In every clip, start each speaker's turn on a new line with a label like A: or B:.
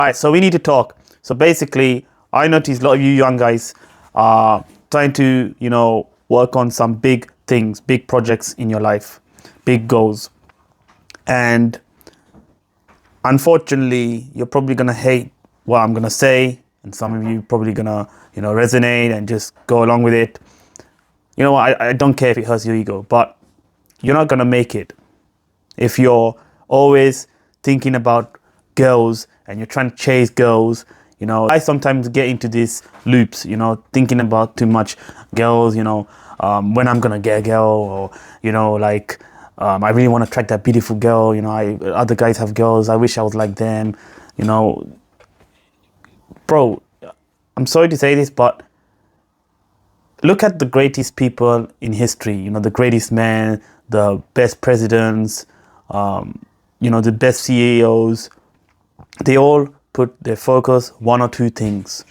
A: All right, so we need to talk. So basically, I noticed a lot of you young guys are trying to, work on some big things, big projects in your life, big goals. And unfortunately, you're probably going to hate what I'm going to say. And some of you probably going to, resonate and just go along with it. You know what? I don't care if it hurts your ego, but you're not going to make it if you're always thinking about girls and you're trying to chase girls. I sometimes get into these loops, thinking about too much girls, when I'm gonna get a girl, or I really want to attract that beautiful girl. Other guys have girls, I wish I was like them. Bro, I'm sorry to say this, but look at the greatest people in history, the greatest men, the best presidents, the best CEOs. They all put their focus one or two things,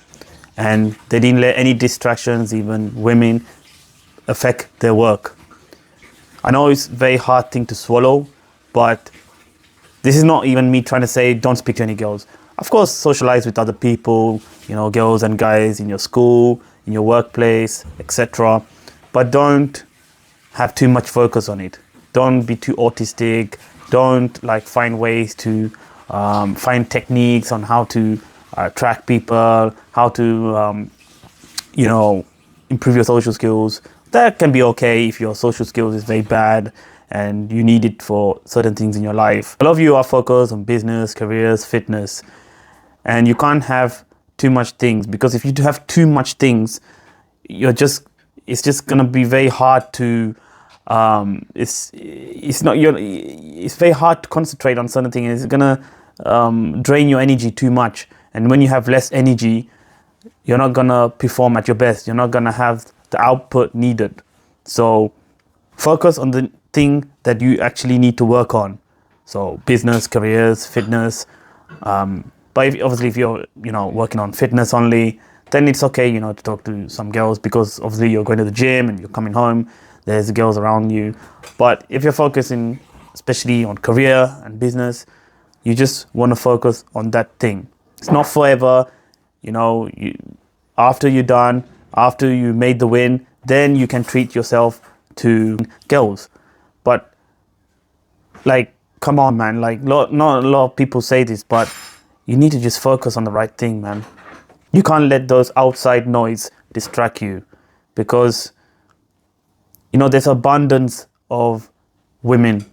A: and they didn't let any distractions, even women, affect their work. I know it's a very hard thing to swallow, but this is not even me trying to say don't speak to any girls. Of course, socialize with other people, girls and guys in your school, in your workplace, etc. But don't have too much focus on it. Don't be too autistic. Don't find ways to find techniques on how to track people, how to, improve your social skills. That can be okay if your social skills is very bad and you need it for certain things in your life. A lot of you are focused on business, careers, fitness, and you can't have too much things, because if you have too much things, it's just gonna be very hard to it's very hard to concentrate on certain things. It's gonna drain your energy too much, and when you have less energy, you're not gonna perform at your best. You're not gonna have the output needed. So focus on the thing that you actually need to work on. So business, careers, fitness. But if you're working on fitness only, then it's okay to talk to some girls, because obviously you're going to the gym and you're coming home, there's girls around you. But if you're focusing especially on career and business, you just want to focus on that thing. It's not forever. After you're done, after you made the win, then you can treat yourself to girls. But come on, man. Not a lot of people say this, but you need to just focus on the right thing, man. You can't let those outside noise distract you, because there's abundance of women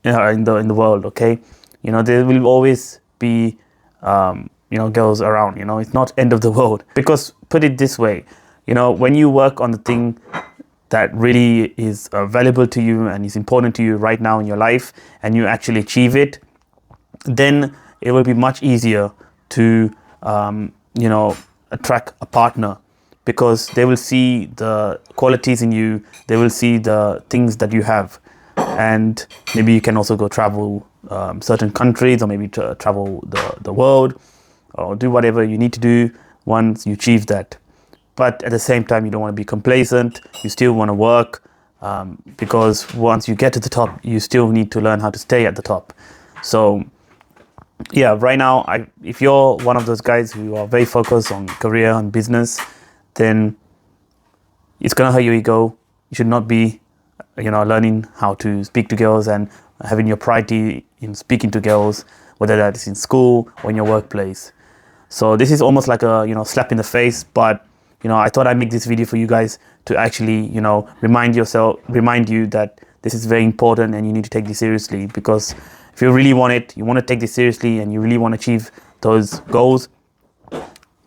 A: in the world. Okay, there will always be girls around. It's not end of the world. Because put it this way, when you work on the thing that really is valuable to you and is important to you right now in your life, and you actually achieve it, then it will be much easier to attract a partner, because they will see the qualities in you, they will see the things that you have, and maybe you can also go travel certain countries, or maybe travel the world, or do whatever you need to do once you achieve that. But at the same time, you don't want to be complacent. You still want to work, because once you get to the top, you still need to learn how to stay at the top. So yeah, right now, if you're one of those guys who are very focused on career and business, then it's gonna hurt your ego. You should not be, learning how to speak to girls and having your priority in speaking to girls, whether that is in school or in your workplace. So this is almost like a slap in the face, but I thought I'd make this video for you guys to actually remind you that this is very important and you need to take this seriously. Because if you really want it, you want to take this seriously, and you really want to achieve those goals,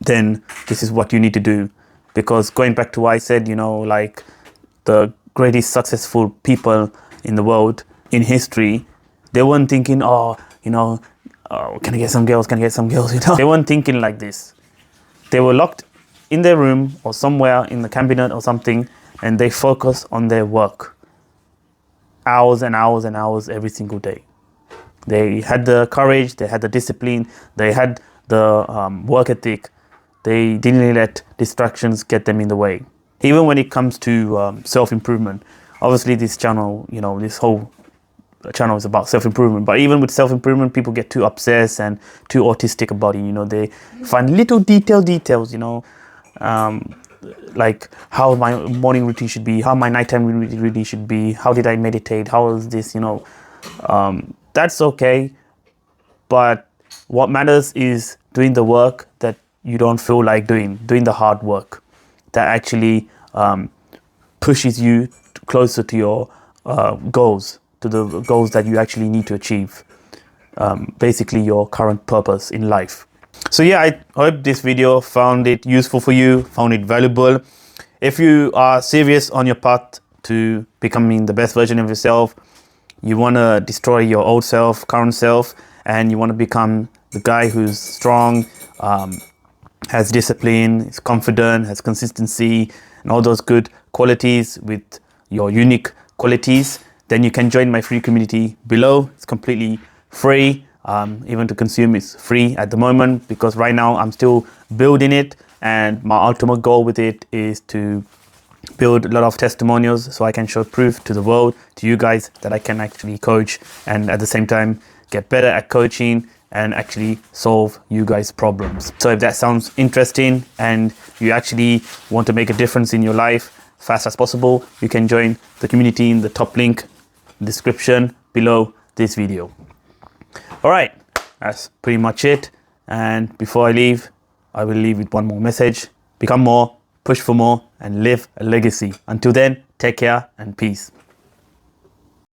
A: then this is what you need to do. Because going back to what I said, the greatest successful people in the world, in history, they weren't thinking, can I get some girls? Can I get some girls? They weren't thinking like this. They were locked in their room or somewhere in the cabinet or something, and they focus on their work. Hours and hours and hours every single day. They had the courage, they had the discipline, they had the work ethic. They didn't let distractions get them in the way. Even when it comes to self-improvement, obviously this channel, this whole channel is about self-improvement. But even with self-improvement, people get too obsessed and too autistic about it. You know, they find little details, you know, like how my morning routine should be, how my nighttime routine should be, how did I meditate, how is this, you know. That's okay, but what matters is doing the work that you don't feel like doing the hard work that actually pushes you closer to your goals, to the goals that you actually need to achieve, basically your current purpose in life. So yeah, I hope this video found it useful for you, found it valuable. If you are serious on your path to becoming the best version of yourself, you want to destroy your old self, current self, and you want to become the guy who's strong, has discipline, is confident, has consistency, and all those good qualities with your unique qualities, then you can join my free community below. It's completely free. Even to consume, it's free at the moment, because right now I'm still building it, and my ultimate goal with it is to build a lot of testimonials so I can show proof to the world, to you guys, that I can actually coach and at the same time get better at coaching and actually solve you guys' problems. So if that sounds interesting and you actually want to make a difference in your life fast as possible, you can join the community in the top link description below this video. All right, that's pretty much it. And before I leave, I will leave with one more message. Become more, push for more, and live a legacy. Until then, take care and peace.